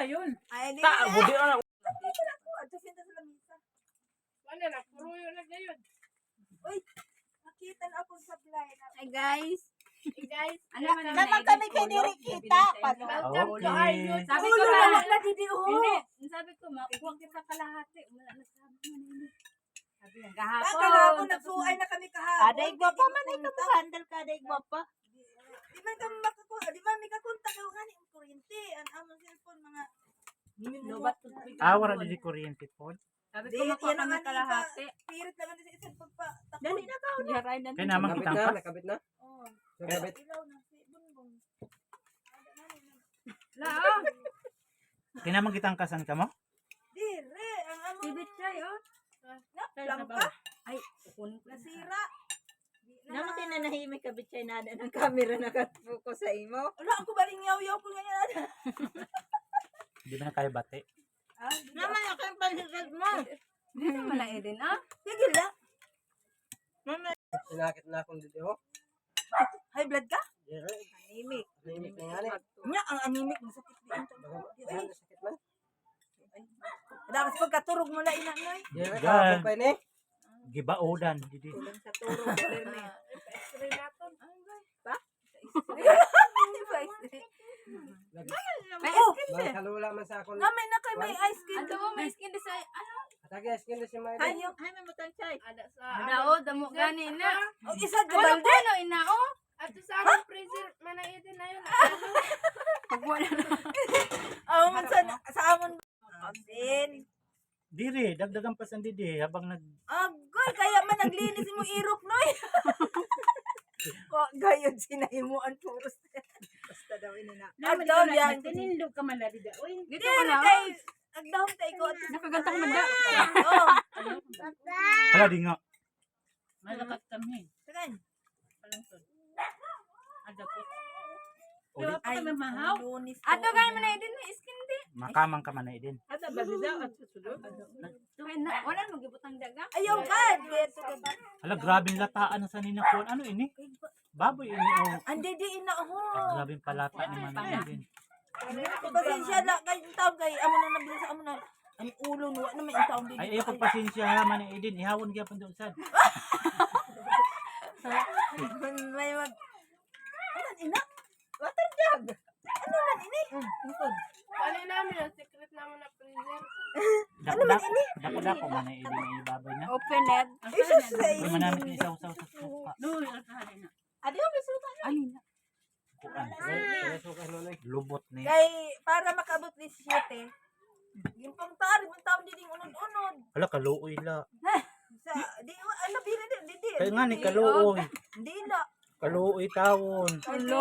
yun. Ay, di. Budi na. Adjustin sa lamisa. Wala na, puro yun na ngayon. Uy, nakita na ako sa blind. Hi guys. Eh guys, Ano man Naman kami kay diri kita. Paano? Okay. Sabi Ulo ko na ba? na didi Hindi. Sabi ko, makuha kita kalahati. Wala na sabi mo na yun. Sabi niya, Kahapon kahapon. nagsuay na kami kahapon. Aday gwapa man ay kamuhandal ka, aday gwapa. Di man kami makakuha. Di man may kakontak yung ani ang kuryente. Ang among cellphone mga Lobat ko. Wala di kuryente po. Sabi Di, ko, makuha yan ang kami ani kalahati. Pirit lang sa isang pagpatakbo. Dali na ka. Yaray na Kaya naman Nakabit kitang na, kas. nakabit na. Oh. Nakabit. Ilaw na si Bunbong. Lao. Kaya naman kitang kasan ka mo? Dire, ang among Sibit siya yun. langka Ay, kukunin ko na. nasira. Naman kayo na nahimik kabit siya nada ng camera nakatuko sa imo. Wala ako baling yaw-yaw ko ngayon. Hindi mo na kayo bate. Ah, Naman ako yung pansigad mo. Hindi naman na Eden, ah. sige lang. Sinakit na akong dito. High blood ka? Anemic. Anemic na yan eh. Nya, ang anemic masakit din. Ayan, sakit man. Dapat pagkaturog mo na ina noy. Dire, Yan. kahapon pa yun eh. Gibaudan. Didi. Kulang sa turo. Berme. x-ray natin. May Oh, skin Bang din. kalula man sa akong. gamay na kay may ice cream. Ano mo, may skin din sa, ano? Atake, skin na si Mary. Ay, Ay, may mutang chay. Ada sa Dao, damo gani na. oh, isa Wala gabalde. po, no, inao. Ato sa aming freezer, manaitin na yun. Pag wala na. Oh, man sa amon. Din. Diri, dagdagan pa sa didi habang nag Agoy, kaya man naglinis mo irok noy. Ko gayod sinahimuan puros. Basta daw ina na. Naman daw yan. Tinindog ka man ladi da. Uy, Dito Dire ko na. kay agdahom tay ko. Nakaganta ko man da. Oh, hala di nga. malakat kami. sagan. Ada po. Uli, Ay, mahaw. lunis ko. Ato gani man na Eden, may skin din. makamang ka man na din. Ada ba daw at susunod? Kaya na, wala nang magibutang daga. Ayaw ka. Dito ka. Hala, grabing lataan na sa ninakon. Ano ini? Baboy ini. Oh. Andi di ina ho. Grabing palata ni man din. Pasensya na kay taon kay amo na nabili sa amo na. Ang ulo no na may taon din. Ay, ayaw pagpasensya ha man ni Eden. Ihawon gyapon doon sad. May mag. Ano ina? Water jug. Ano man ini? Wala namin ang secret naman na freezer. Dako man ni Eden ay babay na. Open it. Isus sa Hindi man namin isaw-saw sa suka. Luy, alkahalin na. Adi ko bisuta. Ano na? Kuan. Kaya suka nun eh. Lubot ni. Kay para makabot ni 7. Yung pang tari mo taon din unod-unod. Hala, kaluoy la. Sa di ano bili din di. Kaya nga ni kaluoy. Hindi na. Kaluoy tawon. Hello.